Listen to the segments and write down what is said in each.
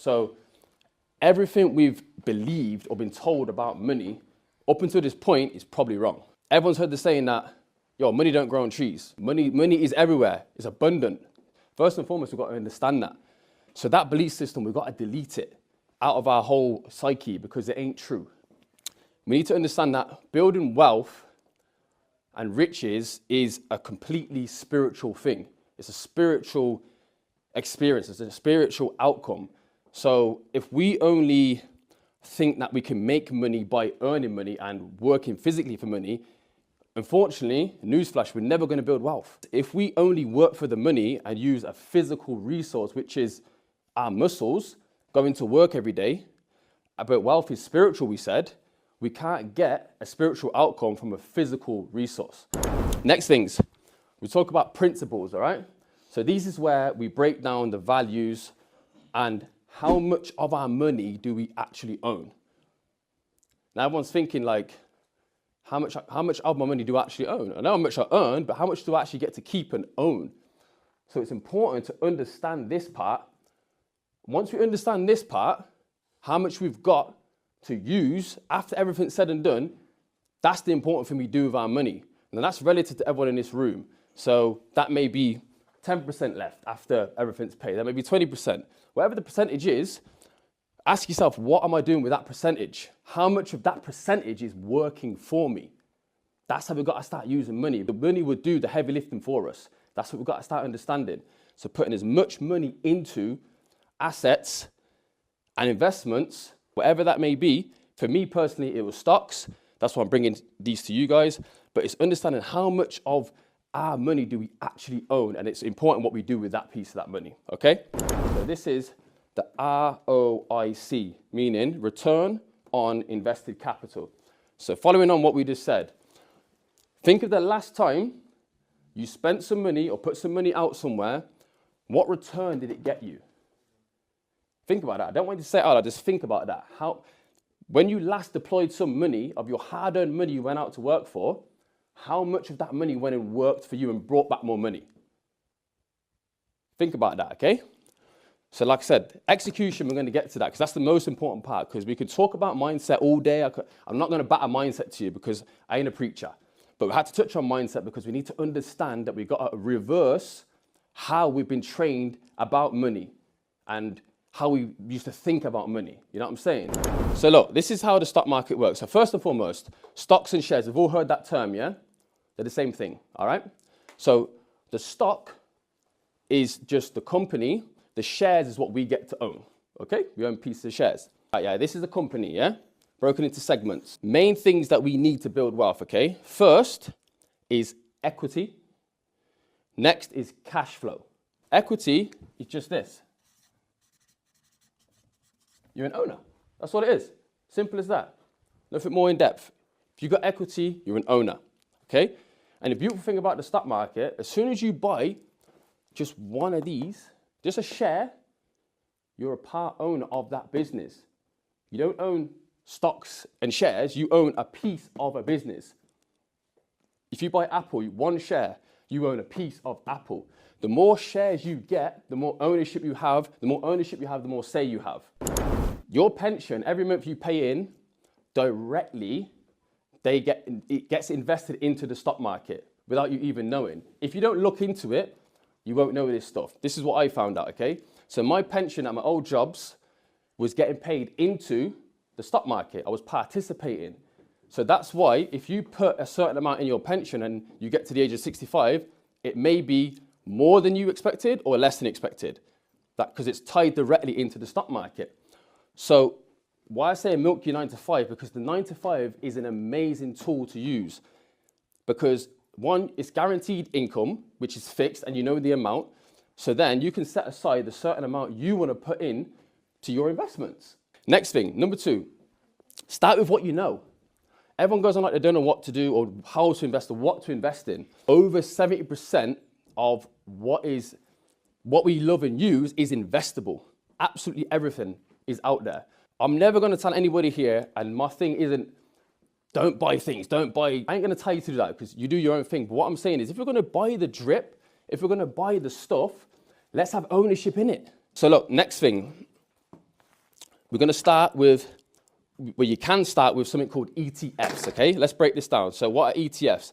So everything we've believed or been told about money up until this point is probably wrong. Everyone's heard the saying that, yo, money don't grow on trees. Money is everywhere. It's abundant. First and foremost, we've got to understand that. So that belief system, we've got to delete it out of our whole psyche because it ain't true. We need to understand that building wealth and riches is a completely spiritual thing. It's a spiritual experience. It's a spiritual outcome. So if we only think that we can make money by earning money and working physically for money, unfortunately, newsflash, we're never going to build wealth. If we only work for the money and use a physical resource, which is our muscles, going to work every day, but wealth is spiritual, we said, we can't get a spiritual outcome from a physical resource. Next things, we talk about principles, all right? So this is where we break down the values and how much of our money do we actually own? Now everyone's thinking like, how much of my money do I actually own? I know how much I earn, but how much do I actually get to keep and own? So it's important to understand this part. Once we understand this part, how much we've got to use after everything's said and done, that's the important thing we do with our money. And that's relative to everyone in this room. So that may be 10% left after everything's paid. That may be 20%. Whatever the percentage is, ask yourself, what am I doing with that percentage? How much of that percentage is working for me? That's how we've got to start using money. The money would do the heavy lifting for us. That's what we've got to start understanding. So putting as much money into assets and investments, whatever that may be. For me personally, it was stocks. That's why I'm bringing these to you guys. But it's understanding how much of our money do we actually own, and it's important what we do with that piece of that money, okay? So this is the ROIC, meaning return on invested capital. So following on what we just said, think of the last time you spent some money or put some money out somewhere, what return did it get you? Think about that. I don't want you to say it out loud, just think about that. When you last deployed some money of your hard-earned money you went out to work for, how much of that money went and worked for you and brought back more money? Think about that, okay? So like I said, execution, we're going to get to that because that's the most important part, because we could talk about mindset all day. I'm not going to bat a mindset to you because I ain't a preacher. But we had to touch on mindset because we need to understand that we've got to reverse how we've been trained about money and how we used to think about money. You know what I'm saying? So look, this is how the stock market works. So first and foremost, stocks and shares. We've all heard that term, yeah? They're the same thing, all right? So the stock is just the company. The shares is what we get to own, okay? We own pieces of shares. Right, yeah, this is the company, yeah? Broken into segments. Main things that we need to build wealth, okay? First is equity. Next is cash flow. Equity is just this. You're an owner. That's what it is. Simple as that. Nothing more in depth. If you've got equity, you're an owner, okay? And the beautiful thing about the stock market, as soon as you buy just one of these, just a share, you're a part owner of that business. You don't own stocks and shares, you own a piece of a business. If you buy Apple, one share, you own a piece of Apple. The more shares you get, the more ownership you have. The more ownership you have, the more say you have. Your pension, every month you pay in, directly, it gets invested into the stock market without you even knowing. If you don't look into it, you won't know this stuff. This is what I found out, okay? So my pension at my old jobs was getting paid into the stock market. I was participating. So that's why if you put a certain amount in your pension and you get to the age of 65, it may be more than you expected or less than expected. Because it's tied directly into the stock market. So why I say milk your 9 to 5, because the 9 to 5 is an amazing tool to use. Because one, it's guaranteed income, which is fixed and you know the amount. So then you can set aside the certain amount you want to put in to your investments. Next thing, number 2, start with what you know. Everyone goes on like they don't know what to do or how to invest or what to invest in. Over 70% of what we love and use is investable. Absolutely everything is out there. I'm never going to tell anybody here, and my thing isn't, don't buy things, don't buy. I ain't going to tell you to do that because you do your own thing. But what I'm saying is if you're going to buy the drip, if you're going to buy the stuff, let's have ownership in it. So look, next thing, we're going to start with, well, you can start with something called ETFs, okay? Let's break this down. So what are ETFs?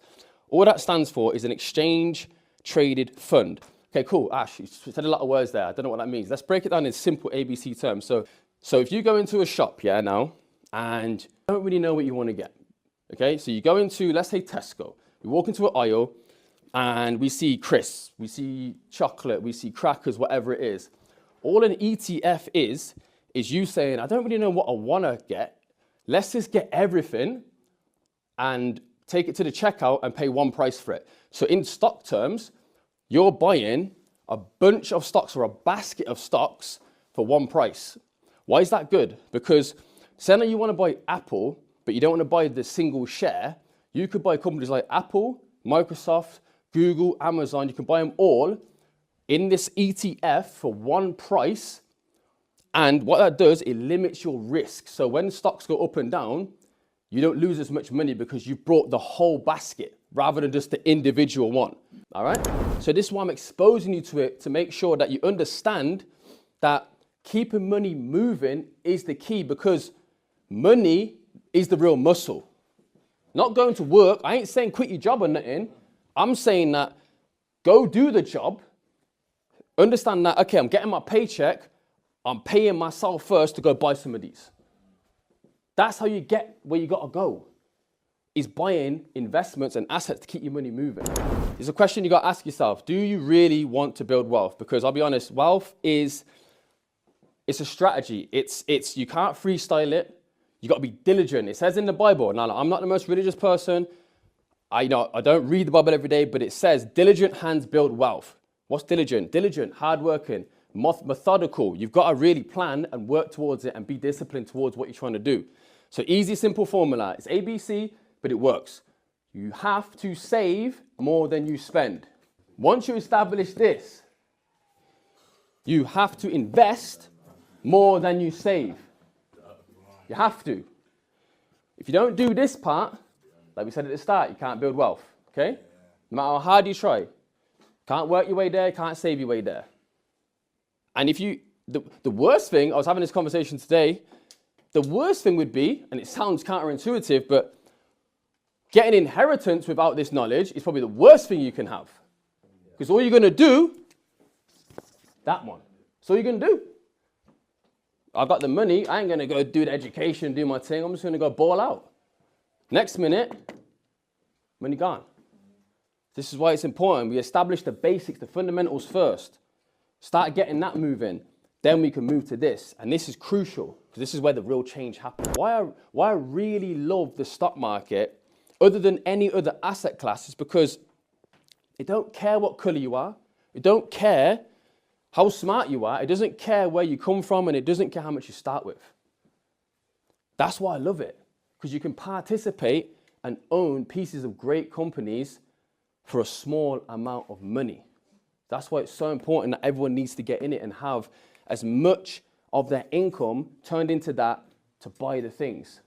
All that stands for is an exchange traded fund. Okay, cool. Ash, you said a lot of words there. I don't know what that means. Let's break it down in simple ABC terms. So if you go into a shop, yeah, now, and you don't really know what you want to get, okay? So you go into, let's say Tesco. We walk into an aisle and we see crisps, we see chocolate, we see crackers, whatever it is. All an ETF is you saying, I don't really know what I want to get. Let's just get everything and take it to the checkout and pay one price for it. So in stock terms, you're buying a bunch of stocks or a basket of stocks for one price. Why is that good? Because say that you want to buy Apple, but you don't want to buy the single share, you could buy companies like Apple, Microsoft, Google, Amazon. You can buy them all in this ETF for one price. And what that does, it limits your risk. So when stocks go up and down, you don't lose as much money because you brought the whole basket rather than just the individual one. All right? So this is why I'm exposing you to it, to make sure that you understand that keeping money moving is the key, because money is the real muscle. Not going to work. I ain't saying quit your job or nothing. I'm saying that go do the job. Understand that, okay, I'm getting my paycheck. I'm paying myself first to go buy some of these. That's how you get where you got to go, is buying investments and assets to keep your money moving. There's a question you got to ask yourself. Do you really want to build wealth? Because I'll be honest, wealth it's a strategy. You can't freestyle it. You got to be diligent. It says in the Bible. Now, I'm not the most religious person. I don't read the Bible every day, but it says diligent hands build wealth. What's diligent? Diligent, hardworking, methodical. You've got to really plan and work towards it and be disciplined towards what you're trying to do. So easy, simple formula. It's ABC, but it works. You have to save more than you spend. Once you establish this, you have to invest more than you save. You have to. If you don't do this part, like we said at the start, you can't build wealth, okay? No matter how hard you try. Can't work your way there, can't save your way there. And if you, the worst thing, I was having this conversation today, the worst thing would be, and it sounds counterintuitive, but getting inheritance without this knowledge is probably the worst thing you can have. Because all you're going to do, that one. That's all you're going to do. I've got the money, I ain't going to go do the education, do my thing, I'm just going to go ball out. Next minute, money gone. This is why it's important. We establish the basics, the fundamentals first. Start getting that moving. Then we can move to this. And this is crucial, because this is where the real change happens. Why I really love the stock market, other than any other asset class, is because it don't care what color you are. It don't care how smart you are. It doesn't care where you come from, and it doesn't care how much you start with. That's why I love it, because you can participate and own pieces of great companies for a small amount of money. That's why it's so important that everyone needs to get in it and have as much of their income turned into that to buy the things.